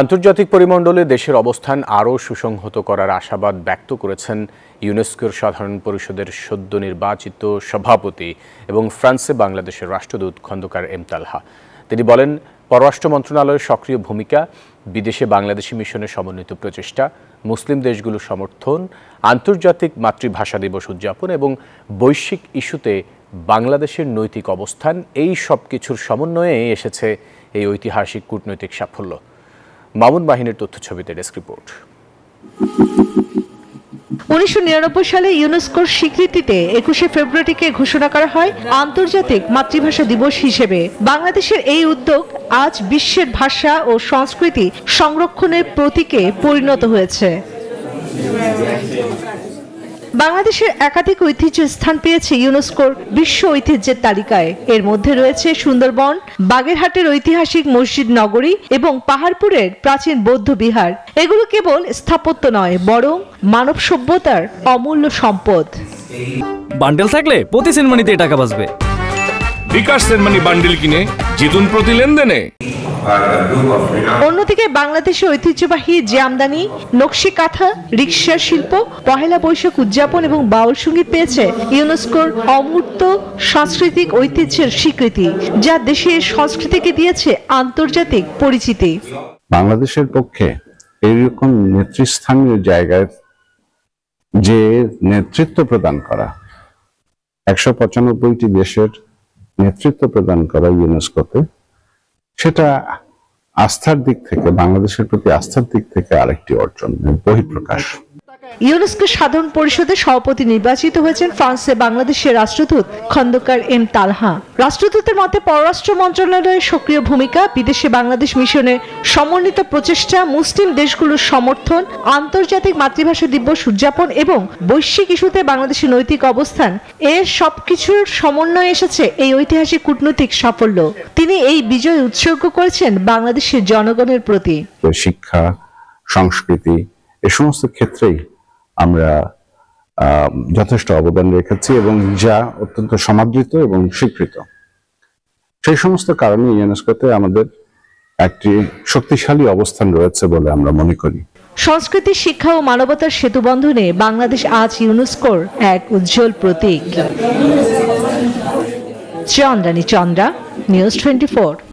আন্তর্জাতিক পরিমণ্ডলে দেশের অবস্থান আরও সুসংহত করার আশাবাদ ব্যক্ত করেছেন ইউনেস্কোর সাধারণ পরিষদের সদ্য নির্বাচিত সভাপতি এবং ফ্রান্সে বাংলাদেশের রাষ্ট্রদূত খন্দকার এম তালহা। তিনি বলেন, পররাষ্ট্র মন্ত্রণালয়ের সক্রিয় ভূমিকা, বিদেশে বাংলাদেশি মিশনের সমন্বিত প্রচেষ্টা, মুসলিম দেশগুলোর সমর্থন, আন্তর্জাতিক মাতৃভাষা দিবস উদযাপন এবং বৈশ্বিক ইস্যুতে বাংলাদেশের নৈতিক অবস্থান, এই সব কিছুর সমন্বয়ে এসেছে এই ঐতিহাসিক কূটনৈতিক সাফল্য। মামুন বাহিনীর তথ্যছবিতে ডেস্ক রিপোর্ট। 1999 সালে ইউনেস্কোর স্বীকৃতিতে 21শে ফেব্রুয়ারিকে ঘোষণা করা হয় আন্তর্জাতিক মাতৃভাষা দিবস হিসেবে। বাংলাদেশের এই উদ্যোগ আজ বিশ্বের ভাষা ও সংস্কৃতি সংরক্ষণের প্রতীকে পরিণত হয়েছে। বাংলাদেশের একাধিক ঐতিহ্য স্থান পেয়েছে ইউনেস্কোর বিশ্ব ঐতিহ্যের তালিকায়। এর মধ্যে রয়েছে সুন্দরবন, বাগেরহাটের ঐতিহাসিক মসজিদ নগরী এবং পাহাড়পুরের প্রাচীন বৌদ্ধ বিহার। এগুলো কেবল স্থাপত্য নয়, বরং মানব সভ্যতার অমূল্য সম্পদ। বান্ডেল থাকলে প্রতি সেনমানিতে টাকা বাঁচবে। বিকাশ সেনমানি বান্ডেল কিনে জিতুন প্রতি লেনদেনে। অন্যদিকে বাংলাদেশের ঐতিহ্যবাহী যে আমদানি, নকশি কাঁথা, রিক্সা শিল্প, পহেলা বৈশাখ উদযাপন এবং বাউল সঙ্গীত পেয়েছে ইউনেস্কোর অমূর্ত সাংস্কৃতিক ঐতিহ্যের স্বীকৃতি, যা দেশের সংস্কৃতিকে দিয়েছে আন্তর্জাতিক পরিচিতি। বাংলাদেশের পক্ষে এইরকম নেতৃস্থানীয় জায়গায় যে নেতৃত্ব প্রদান করা, 195টি দেশের নেতৃত্ব প্রদান করা ইউনেস্কোতে, সেটা আস্থার দিক থেকে, বাংলাদেশের প্রতি আস্থার দিক থেকে আরেকটি অর্জন, বহিঃপ্রকাশ। ইউনেস্কো সাধারণ পরিষদের সভাপতি নির্বাচিত হয়েছেন ফ্রান্সে বাংলাদেশের রাষ্ট্রদূত খন্দকার এম তালহা। রাষ্ট্রদূতের মতে, পররাষ্ট্র মন্ত্রণালয়ের সক্রিয় ভূমিকা, বিদেশে বাংলাদেশ মিশনের সমন্বিত প্রচেষ্টা, মুসলিম দেশগুলোর সমর্থন, আন্তর্জাতিক মাতৃভাষা দিবস উদযাপন এবং বৈশ্বিক ইস্যুতে বাংলাদেশের নৈতিক অবস্থান, এর সবকিছুর সমন্বয়ে এসেছে এই ঐতিহাসিক কূটনৈতিক সাফল্য। তিনি এই বিজয় উৎসর্গ করেছেন বাংলাদেশের জনগণের প্রতি। শিক্ষা, সংস্কৃতি, এ সমস্ত ক্ষেত্রেই আমরা যথেষ্ট অবদান রেখেছি এবং যা অত্যন্ত সমাদৃত এবং স্বীকৃত। সেই সমস্ত কারণে ইউনেস্কোতে আমাদের একটি শক্তিশালী অবস্থান রয়েছে বলে আমরা মনে করি। সংস্কৃতি, শিক্ষা ও মানবতার সেতু বন্ধনে বাংলাদেশ আজ ইউনেস্কোর এক উজ্জ্বল প্রতীক। চন্দ্রানী চন্দ্রা, নিউজ 24।